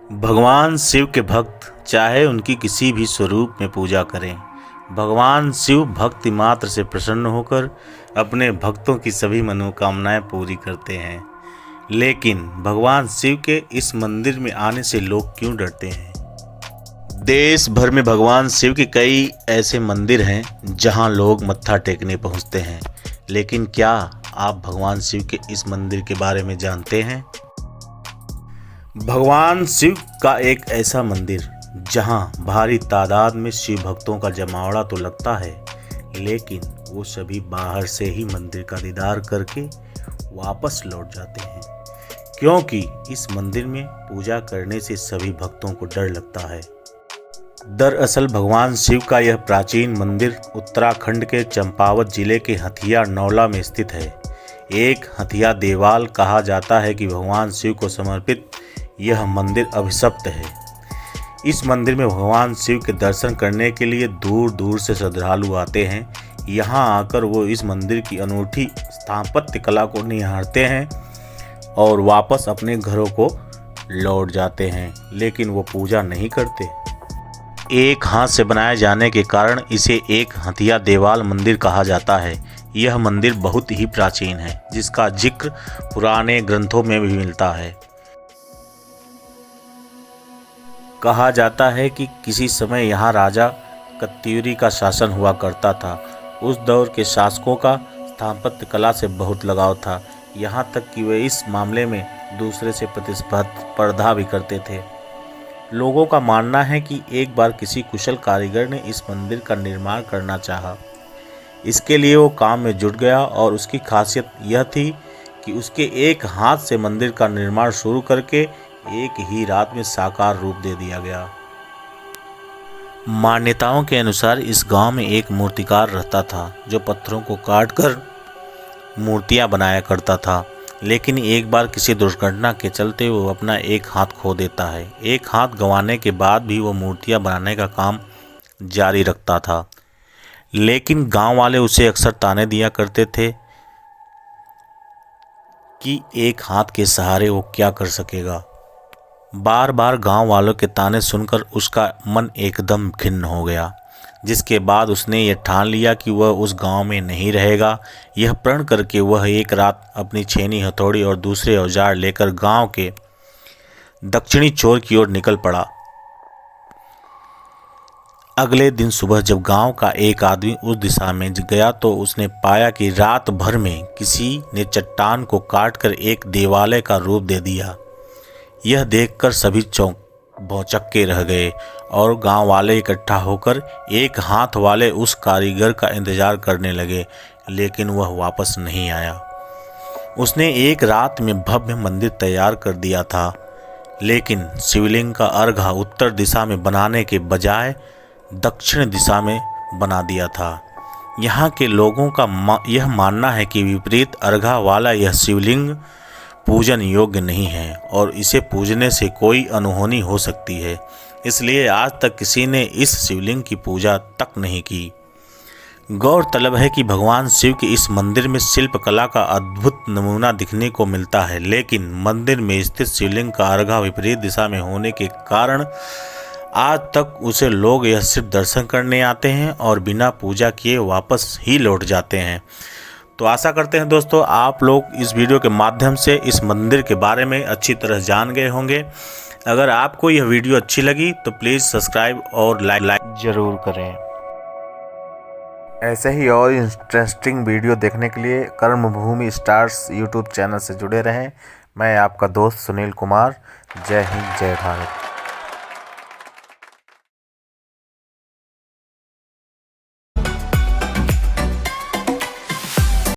भगवान शिव के भक्त चाहे उनकी किसी भी स्वरूप में पूजा करें, भगवान शिव भक्ति मात्र से प्रसन्न होकर अपने भक्तों की सभी मनोकामनाएं पूरी करते हैं। लेकिन भगवान शिव के इस मंदिर में आने से लोग क्यों डरते हैं? देश भर में भगवान शिव के कई ऐसे मंदिर हैं जहां लोग मत्था टेकने पहुंचते हैं, लेकिन क्या आप भगवान शिव के इस मंदिर के बारे में जानते हैं? भगवान शिव का एक ऐसा मंदिर जहां भारी तादाद में शिव भक्तों का जमावड़ा तो लगता है, लेकिन वो सभी बाहर से ही मंदिर का दीदार करके वापस लौट जाते हैं, क्योंकि इस मंदिर में पूजा करने से सभी भक्तों को डर लगता है। दरअसल भगवान शिव का यह प्राचीन मंदिर उत्तराखंड के चंपावत जिले के हथिया नौला में स्थित है। एक हथिया देवाल कहा जाता है कि भगवान शिव को समर्पित यह मंदिर अभिशप्त है। इस मंदिर में भगवान शिव के दर्शन करने के लिए दूर दूर से श्रद्धालु आते हैं। यहाँ आकर वो इस मंदिर की अनूठी स्थापत्य कला को निहारते हैं और वापस अपने घरों को लौट जाते हैं, लेकिन वो पूजा नहीं करते। एक हाथ से बनाए जाने के कारण इसे एक हथिया देवाल मंदिर कहा जाता है। यह मंदिर बहुत ही प्राचीन है, जिसका जिक्र पुराने ग्रंथों में भी मिलता है। कहा जाता है कि किसी समय यहाँ राजा कत्यूरी का शासन हुआ करता था। उस दौर के शासकों का स्थापत्य कला से बहुत लगाव था, यहाँ तक कि वे इस मामले में दूसरे से प्रतिस्पर्धा भी करते थे। लोगों का मानना है कि एक बार किसी कुशल कारीगर ने इस मंदिर का निर्माण करना चाहा। इसके लिए वो काम में जुट गया और उसकी खासियत यह थी कि उसके एक हाथ से मंदिर का निर्माण शुरू करके एक ही रात में साकार रूप दे दिया गया। मान्यताओं के अनुसार इस गांव में एक मूर्तिकार रहता था जो पत्थरों को काटकर मूर्तियां बनाया करता था, लेकिन एक बार किसी दुर्घटना के चलते वो अपना एक हाथ खो देता है। एक हाथ गंवाने के बाद भी वो मूर्तियां बनाने का काम जारी रखता था, लेकिन गांव वाले उसे अक्सर ताने दिया करते थे कि एक हाथ के सहारे वो क्या कर सकेगा। बार बार गांव वालों के ताने सुनकर उसका मन एकदम खिन्न हो गया, जिसके बाद उसने ये ठान लिया कि वह उस गांव में नहीं रहेगा। यह प्रण करके वह एक रात अपनी छेनी, हथौड़ी और दूसरे औजार लेकर गांव के दक्षिणी छोर की ओर निकल पड़ा। अगले दिन सुबह जब गांव का एक आदमी उस दिशा में गया तो उसने पाया कि रात भर में किसी ने चट्टान को काटकर एक देवालय का रूप दे दिया। यह देखकर सभी भौचक्के रह गए और गांव वाले इकट्ठा होकर एक हाथ वाले उस कारीगर का इंतजार करने लगे, लेकिन वह वापस नहीं आया। उसने एक रात में भव्य मंदिर तैयार कर दिया था, लेकिन शिवलिंग का अर्घा उत्तर दिशा में बनाने के बजाय दक्षिण दिशा में बना दिया था। यहाँ के लोगों का यह मानना है कि विपरीत अर्घा वाला यह शिवलिंग पूजन योग्य नहीं है और इसे पूजने से कोई अनहोनी हो सकती है, इसलिए आज तक किसी ने इस शिवलिंग की पूजा तक नहीं की। गौरतलब है कि भगवान शिव के इस मंदिर में शिल्प कला का अद्भुत नमूना दिखने को मिलता है, लेकिन मंदिर में स्थित शिवलिंग का अर्घा विपरीत दिशा में होने के कारण आज तक उसे लोग यह सिर्फ दर्शन करने आते हैं और बिना पूजा किए वापस ही लौट जाते हैं। तो आशा करते हैं दोस्तों आप लोग इस वीडियो के माध्यम से इस मंदिर के बारे में अच्छी तरह जान गए होंगे। अगर आपको यह वीडियो अच्छी लगी तो प्लीज़ सब्सक्राइब और लाइक ज़रूर करें। ऐसे ही और इंटरेस्टिंग वीडियो देखने के लिए कर्मभूमि स्टार्स यूट्यूब चैनल से जुड़े रहें। मैं आपका दोस्त सुनील कुमार। जय हिंद, जय भारत।